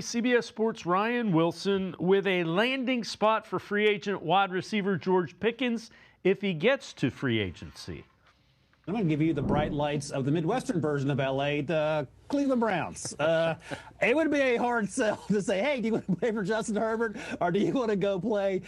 CBS Sports' Ryan Wilson with a landing spot for free agent wide receiver George Pickens if he gets to free agency. I'm going to give you the bright lights of the Midwestern version of L.A., the Cleveland Browns. It would be a hard sell to say, hey, do you want to play for Justin Herbert or do you want to go play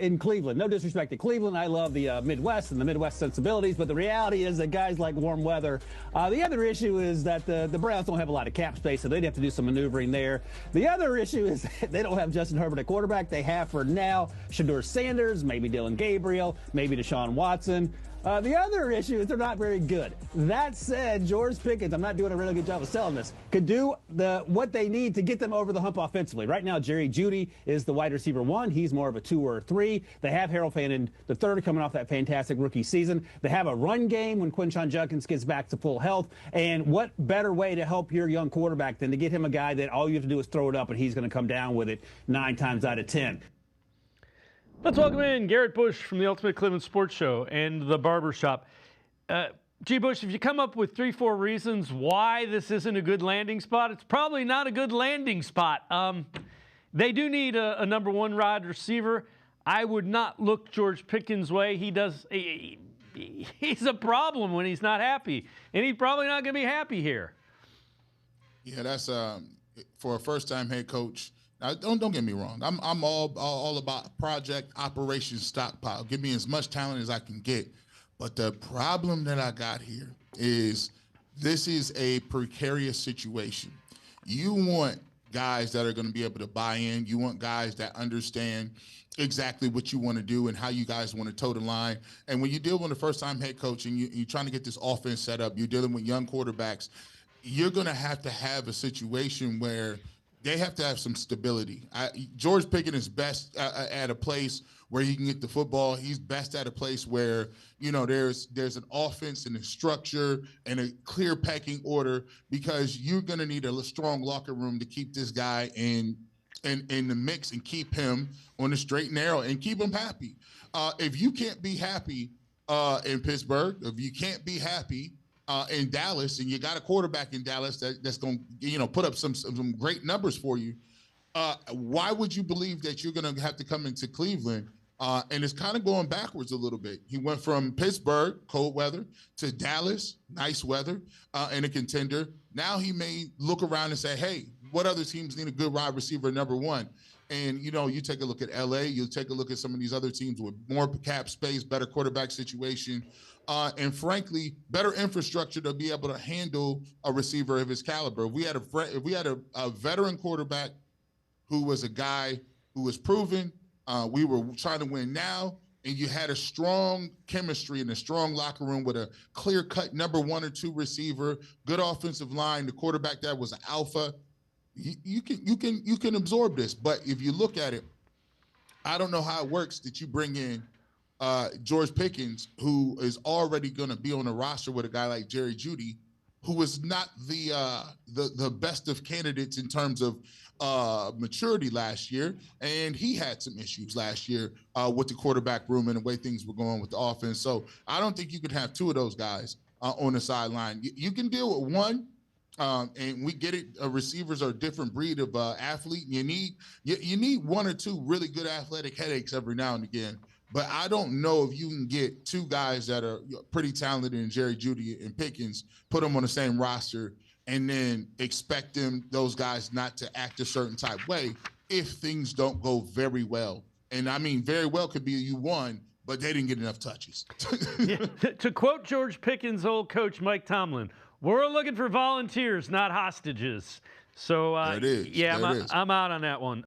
in Cleveland? No disrespect to Cleveland. I love the Midwest and the Midwest sensibilities, but the reality is that guys like warm weather. The other issue is that the Browns don't have a lot of cap space, so they'd have to do some maneuvering there. The other issue is they don't have Justin Herbert at quarterback. They have for now Shedeur Sanders, maybe Dylan Gabriel, maybe Deshaun Watson. The other issue is they're not very good. That said, George Pickens, I'm not doing a really good job of selling this, could do what they need to get them over the hump offensively. Right now, Jerry Jeudy is the wide receiver 1. He's more of a 2 or a 3. They have Harold Fannin III coming off that fantastic rookie season. They have a run game when Quinshon Judkins gets back to full health. And what better way to help your young quarterback than to get him a guy that all you have to do is throw it up and he's going to come down with it 9 times out of 10. Let's welcome in Garrett Bush from the Ultimate Cleveland Sports Show and the Barbershop. G. Bush, if you come up with 3-4 reasons why this isn't a good landing spot, it's probably not a good landing spot. They do need a number 1 wide receiver. I would not look George Pickens' way. He's a problem when he's not happy, and he's probably not going to be happy here. Yeah, that's for a first-time head coach. Now, don't get me wrong. I'm all about project operations stockpile. Give me as much talent as I can get. But the problem that I got here is this is a precarious situation. You want guys that are going to be able to buy in. You want guys that understand exactly what you want to do and how you guys want to toe the line. And when you deal with a first-time head coach and you're trying to get this offense set up, you're dealing with young quarterbacks, you're going to have a situation where they have to have some stability. George Pickens is best at a place where he can get the football. He's best at a place where, there's an offense and a structure and a clear pecking order, because you're going to need a strong locker room to keep this guy in the mix and keep him on the straight and narrow and keep him happy. If you can't be happy in Pittsburgh, if you can't be happy in Dallas, and you got a quarterback in Dallas that's going to put up some great numbers for you, why would you believe that you're going to have to come into Cleveland? And it's kind of going backwards a little bit. He went from Pittsburgh, cold weather, to Dallas, nice weather, and a contender. Now he may look around and say, hey, what other teams need a good wide receiver number 1? And, you take a look at L.A., you take a look at some of these other teams with more cap space, better quarterback situation, and frankly, better infrastructure to be able to handle a receiver of his caliber. If we had a veteran quarterback who was a guy who was proven, we were trying to win now, and you had a strong chemistry and a strong locker room with a clear-cut number 1 or 2 receiver, good offensive line, the quarterback that was an alpha, you can absorb this. But if you look at it, I don't know how it works that you bring in George Pickens, who is already going to be on a roster with a guy like Jerry Jeudy, who is not the best of candidates in terms of maturity last year, and he had some issues last year with the quarterback room and the way things were going with the offense. So I don't think you could have 2 of those guys on the sideline. You can deal with one. And we get it. Receivers are a different breed of athlete. You need 1 or 2 really good athletic headaches every now and again. But I don't know if you can get 2 guys that are pretty talented in Jerry Jeudy and Pickens, put them on the same roster, and then expect those guys not to act a certain type way if things don't go very well. And I mean, very well could be you won, but they didn't get enough touches. Yeah. To quote George Pickens' old coach, Mike Tomlin, we're looking for volunteers, not hostages. So, there it is. Yeah, I'm out on that one.